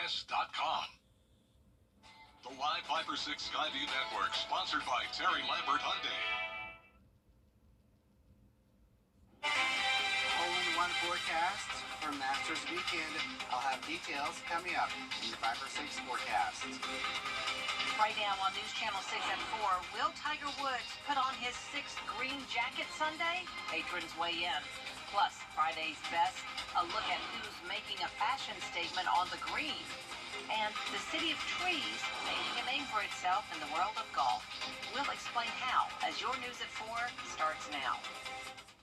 WJBF.com. The Live 5 6 Skyview Network, sponsored by Terry Lambert Hyundai. Hole-in-one forecast for Masters weekend. I'll have details coming up in the 5 6 forecast. Right now on News Channel 6 at 4, will Tiger Woods put on his 6th green jacket Sunday? Patrons weigh in. Plus, Friday's best, a look at who's making a fashion statement on the green. And the city of trees making a name for itself in the world of golf. We'll explain how as your News at 4 starts now.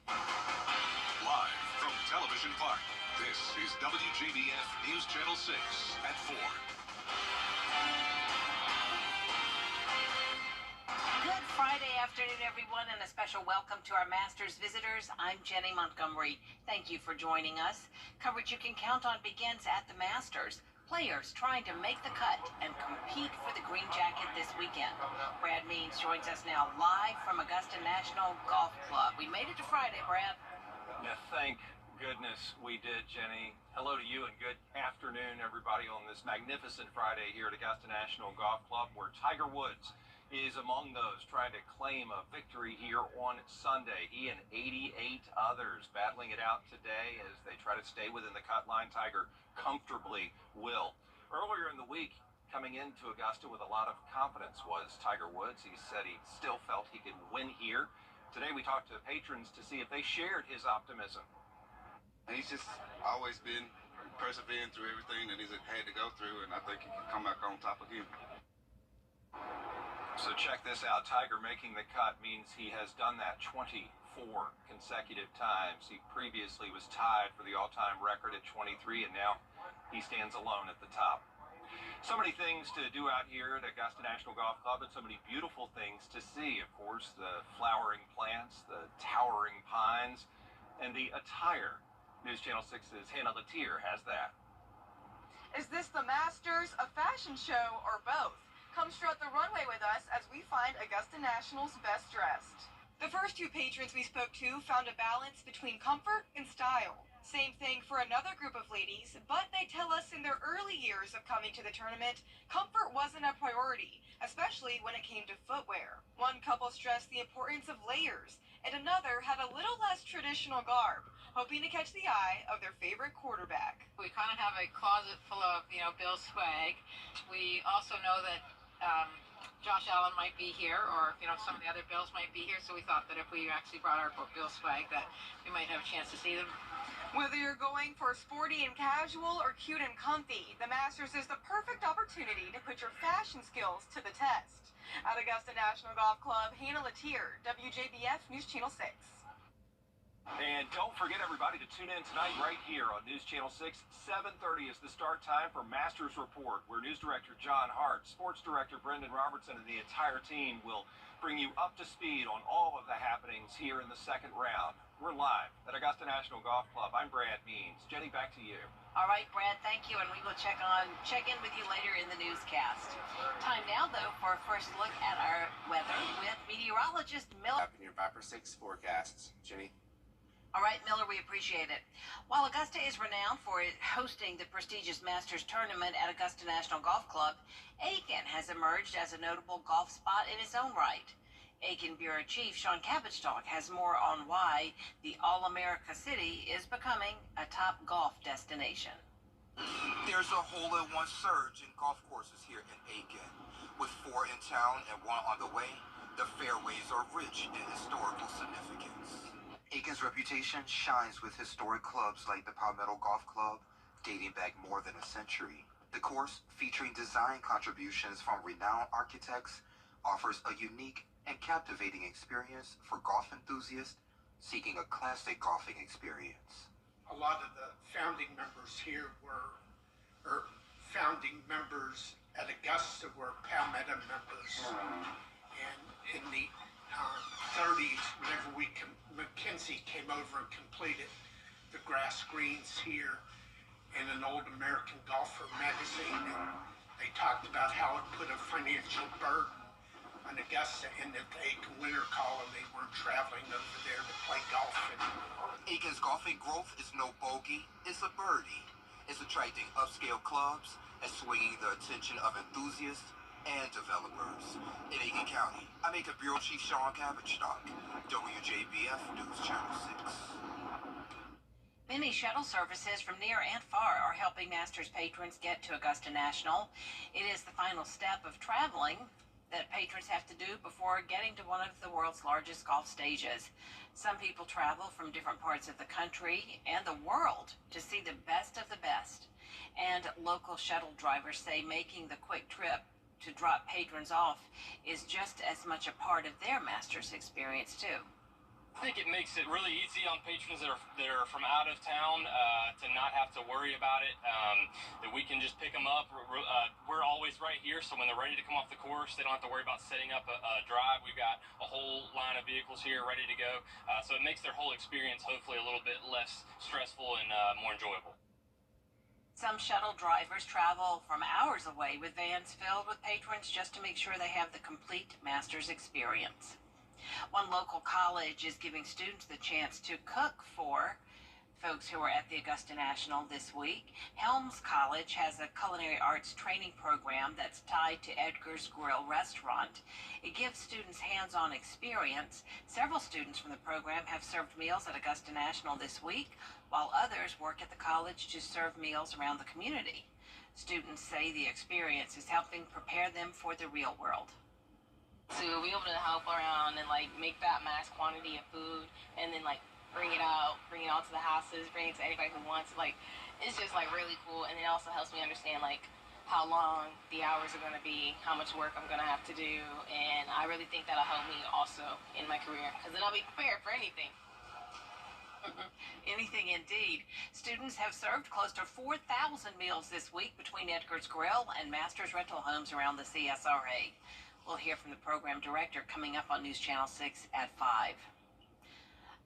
Live from Television Park, this is WJBF News Channel 6 at 4. Good Friday afternoon, everyone, and a special welcome to our Masters visitors. I'm Jenny Montgomery. Thank you for joining us. Coverage you can count on begins at the Masters. Players trying to make the cut and compete for the green jacket this weekend. Brad Means joins us now live from Augusta National Golf Club. We made it to Friday, Brad. Yeah, thank goodness we did, Jenny. Hello to you and good afternoon, everybody, on this magnificent Friday here at Augusta National Golf Club, where Tiger Woods is among those trying to claim a victory here on Sunday. He and 88 others battling it out today as they try to stay within the cut line. Tiger comfortably will. Earlier in the week, coming into Augusta with a lot of confidence was Tiger Woods. He said he still felt he could win here. Today we talked to patrons to see if they shared his optimism. He's just always been persevering through everything that he's had to go through, and I think he can come back on top again. So check this out. Tiger making the cut means he has done that 24 consecutive times. He previously was tied for the all-time record at 23, and now he stands alone at the top. So many things to do out here at Augusta National Golf Club, and so many beautiful things to see. Of course, the flowering plants, the towering pines, and the attire. News Channel 6's Hannah Latier has that. Is this the Masters, a fashion show, or both? Come strut the runway with us as we find Augusta National's best dressed. The first two patrons we spoke to found a balance between comfort and style. Same thing for another group of ladies, but they tell us in their early years of coming to the tournament, comfort wasn't a priority, especially when it came to footwear. One couple stressed the importance of layers, and another had a little less traditional garb, hoping to catch the eye of their favorite quarterback. We kind of have a closet full of, Bill swag. We also know that Josh Allen might be here, or some of the other Bills might be here, so we thought that if we actually brought our Bill swag that we might have a chance to see them. Whether you're going for sporty and casual or cute and comfy, the Masters is the perfect opportunity to put your fashion skills to the test. At Augusta National Golf Club, Hannah Latier, WJBF News Channel 6. And don't forget, everybody, to tune in tonight right here on News Channel 6. 7:30 is the start time for Masters Report, where News Director John Hart, Sports Director Brendan Robertson, and the entire team will bring you up to speed on all of the happenings here in the second round. We're live at Augusta National Golf Club. I'm Brad Means. Jenny, back to you. All right, Brad, thank you, and we will check in with you later in the newscast. Time now, though, for a first look at our weather with meteorologist Miller. Up in your 5 6 forecasts. Jenny? All right, Miller, we appreciate it. While Augusta is renowned for hosting the prestigious Masters tournament at Augusta National Golf Club, Aiken has emerged as a notable golf spot in its own right. Aiken Bureau Chief Sean Cabbage-Talk has more on why the All-America City is becoming a top golf destination. There's a hole-in-one surge in golf courses here in Aiken. With 4 in town and 1 on the way, the fairways are rich in historical significance. Aiken's reputation shines with historic clubs like the Palmetto Golf Club, dating back more than a century. The course, featuring design contributions from renowned architects, offers a unique and captivating experience for golf enthusiasts seeking a classic golfing experience. A lot of the founding members here or founding members at Augusta were Palmetto members. And in the 30s, whenever Mackenzie came over and completed the grass greens here in an old American Golfer magazine, and they talked about how it put a financial burden on Augusta, and that the Aiken Winter Column, they weren't traveling over there to play golf anymore. Aiken's golfing growth is no bogey, it's a birdie. It's attracting upscale clubs and swinging the attention of enthusiasts and developers. In Aiken County, I'm Aiken Bureau Chief Sean Cabbage-Stock, WJBF News Channel 6. Many shuttle services from near and far are helping Masters patrons get to Augusta National. It is the final step of traveling that patrons have to do before getting to one of the world's largest golf stages. Some people travel from different parts of the country and the world to see the best of the best. And local shuttle drivers say making the quick trip to drop patrons off is just as much a part of their Masters experience too. I think it makes it really easy on patrons that are from out of town to not have to worry about it, that we can just pick them up. We're always right here, so when they're ready to come off the course, they don't have to worry about setting up a drive. We've got a whole line of vehicles here ready to go, so it makes their whole experience hopefully a little bit less stressful and more enjoyable. Some shuttle drivers travel from hours away with vans filled with patrons just to make sure they have the complete Masters experience. One local college is giving students the chance to cook for folks who are at the Augusta National this week. Helms College has a culinary arts training program that's tied to Edgar's Grill restaurant. It gives students hands-on experience. Several students from the program have served meals at Augusta National this week, while others work at the college to serve meals around the community. Students say the experience is helping prepare them for the real world. To be able to help around and make that mass quantity of food and then bring it out to the houses, bring it to anybody who wants it. It's just really cool, and it also helps me understand how long the hours are going to be, how much work I'm going to have to do, and I really think that'll help me also in my career because then I'll be prepared for anything. Anything indeed. Students have served close to 4,000 meals this week between Edgar's Grill and Masters Rental Homes around the CSRA. We'll hear from the program director coming up on News Channel 6 at 5.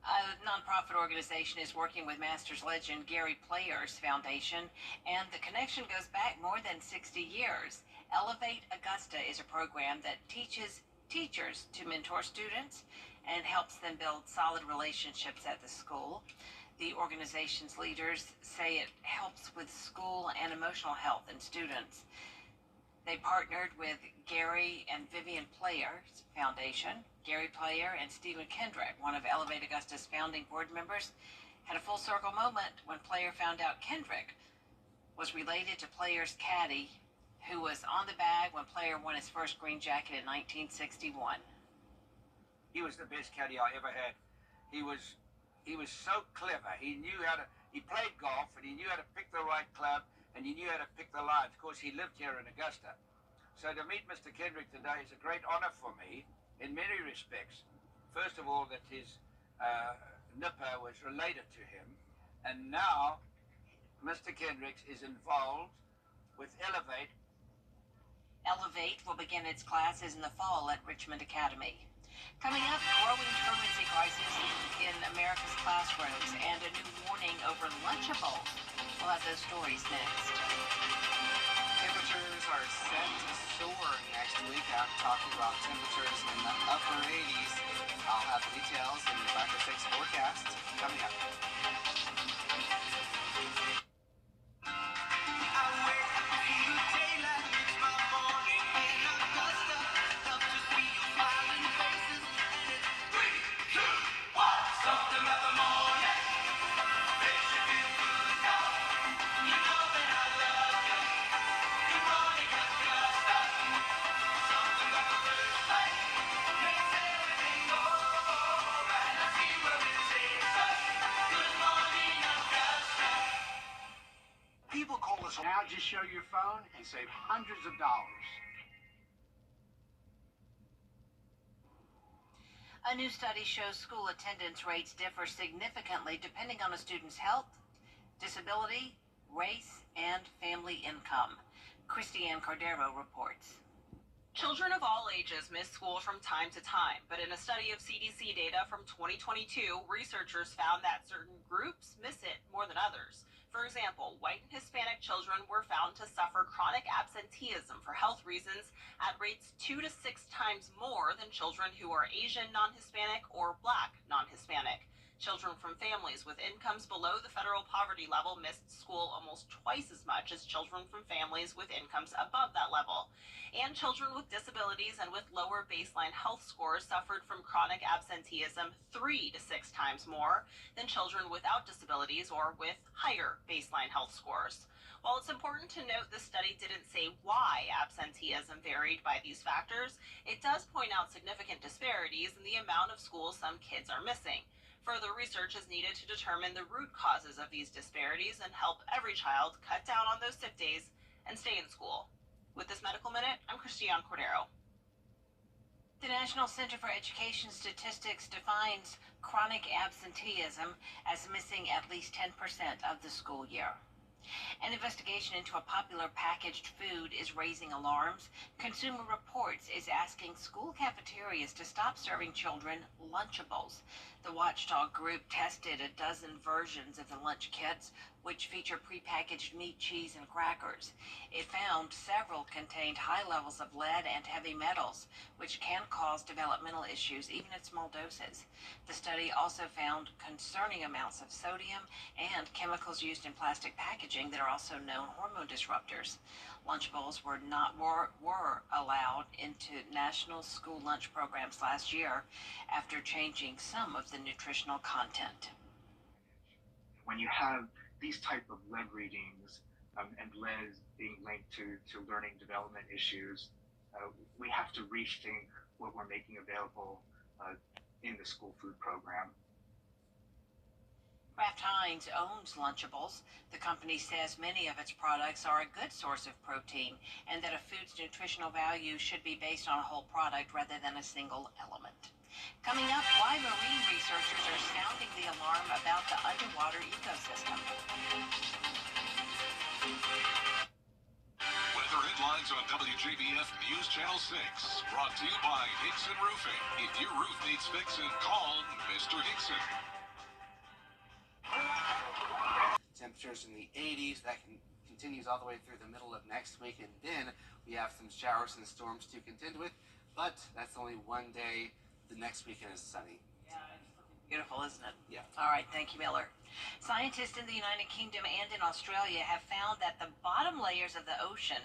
A nonprofit organization is working with Masters legend Gary Player's foundation, and the connection goes back more than 60 years. Elevate Augusta is a program that teaches teachers to mentor students and helps them build solid relationships at the school. The organization's leaders say it helps with school and emotional health in students. They partnered with Gary and Vivian Player's foundation. Gary Player and Stephen Kendrick, one of Elevate Augusta's founding board members, had a full circle moment when Player found out Kendrick was related to Player's caddy, who was on the bag when Player won his first green jacket in 1961. He was the best caddy I ever had. He was so clever. He played golf and he knew how to pick the right club. And he knew how to pick the lines. Of course, he lived here in Augusta. So to meet Mr. Kendrick today is a great honor for me in many respects. First of all, that his nipper was related to him. And now, Mr. Kendrick is involved with Elevate. Elevate will begin its classes in the fall at Richmond Academy. Coming up, growing truancy crisis in America's classrooms and a new warning over Lunchables. We'll have those stories next. Temperatures are set to soar next week. I'm talking about temperatures in the upper 80s. I'll have details in the 5 to 6 forecast coming up. Now just show your phone and save hundreds of dollars. A new study shows school attendance rates differ significantly depending on a student's health, disability, race, and family income. Christiane Cordero reports. Children of all ages miss school from time to time, but in a study of CDC data from 2022, researchers found that certain groups miss it more than others. For example, white and Hispanic children were found to suffer chronic absenteeism for health reasons at rates 2 to 6 times more than children who are Asian non-Hispanic or Black non-Hispanic. Children from families with incomes below the federal poverty level missed school almost twice as much as children from families with incomes above that level. And children with disabilities and with lower baseline health scores suffered from chronic absenteeism 3 to 6 times more than children without disabilities or with higher baseline health scores. While it's important to note the study didn't say why absenteeism varied by these factors, it does point out significant disparities in the amount of schools some kids are missing. Further research is needed to determine the root causes of these disparities and help every child cut down on those sick days and stay in school. With this Medical Minute, I'm Christiane Cordero. The National Center for Education Statistics defines chronic absenteeism as missing at least 10% of the school year. An investigation into a popular packaged food is raising alarms. Consumer Reports is asking school cafeterias to stop serving children Lunchables. The watchdog group tested a dozen versions of the lunch kits, which feature prepackaged meat, cheese, and crackers. It found several contained high levels of lead and heavy metals, which can cause developmental issues even at small doses. The study also found concerning amounts of sodium and chemicals used in plastic packaging that are also known hormone disruptors. Lunchables were allowed into national school lunch programs last year after changing some of the nutritional content. When you have these type of lead readings and lead being linked to learning development issues, we have to rethink what we're making available in the school food program. Kraft Heinz owns Lunchables. The company says many of its products are a good source of protein and that a food's nutritional value should be based on a whole product rather than a single element. Coming up, why marine researchers are sounding the alarm about the underwater ecosystem. Weather headlines on WJBF News Channel 6. Brought to you by Hickson Roofing. If your roof needs fixing, call Mr. Hickson. Temperatures in the 80s. That continues all the way through the middle of next week, and then we have some showers and storms to contend with, but that's only one day. The next weekend is sunny. Yeah, it's looking beautiful, isn't it? Yeah. All right, thank you, Miller. Scientists in the United Kingdom and in Australia have found that the bottom layers of the ocean,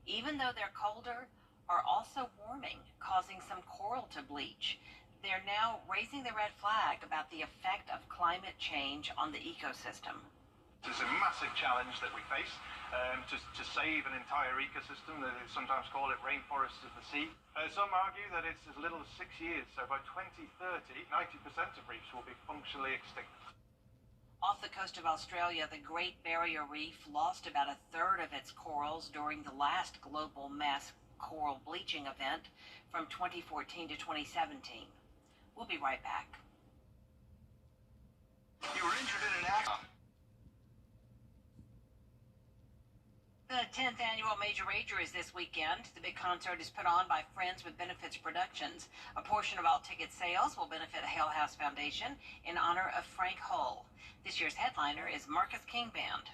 even though they're colder, are also warming, causing some coral to bleach. They're now raising the red flag about the effect of climate change on the ecosystem. It's a massive challenge that we face to save an entire ecosystem. They sometimes call it rainforests of the sea. Some argue that it's as little as 6 years, so by 2030, 90% of reefs will be functionally extinct. Off the coast of Australia, the Great Barrier Reef lost about a third of its corals during the last global mass coral bleaching event from 2014 to 2017. We'll be right back. You were injured in an accident. The 10th annual Major Rager is this weekend. The big concert is put on by Friends with Benefits Productions. A portion of all ticket sales will benefit the Hale House Foundation in honor of Frank Hull. This year's headliner is Marcus King Band.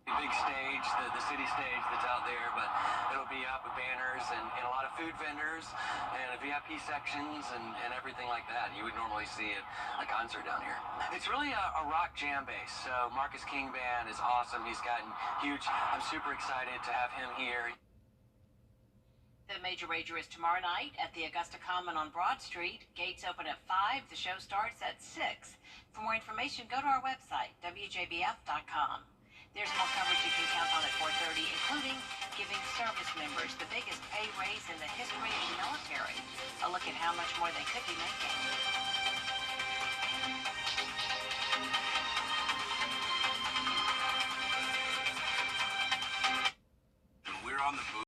Big stage, the city stage that's out there, but it'll be up with banners and a lot of food vendors and a VIP sections and everything like that. You would normally see at a concert down here. It's really a rock jam base, so Marcus King Band is awesome. He's gotten huge. I'm super excited to have him here. The Major Rager is tomorrow night at the Augusta Common on Broad Street. Gates open at 5. The show starts at 6. For more information, go to our website, WJBF.com. There's more coverage you can count on at 4:30, including giving service members the biggest pay raise in the history of the military. A look at how much more they could be making. We're on the move.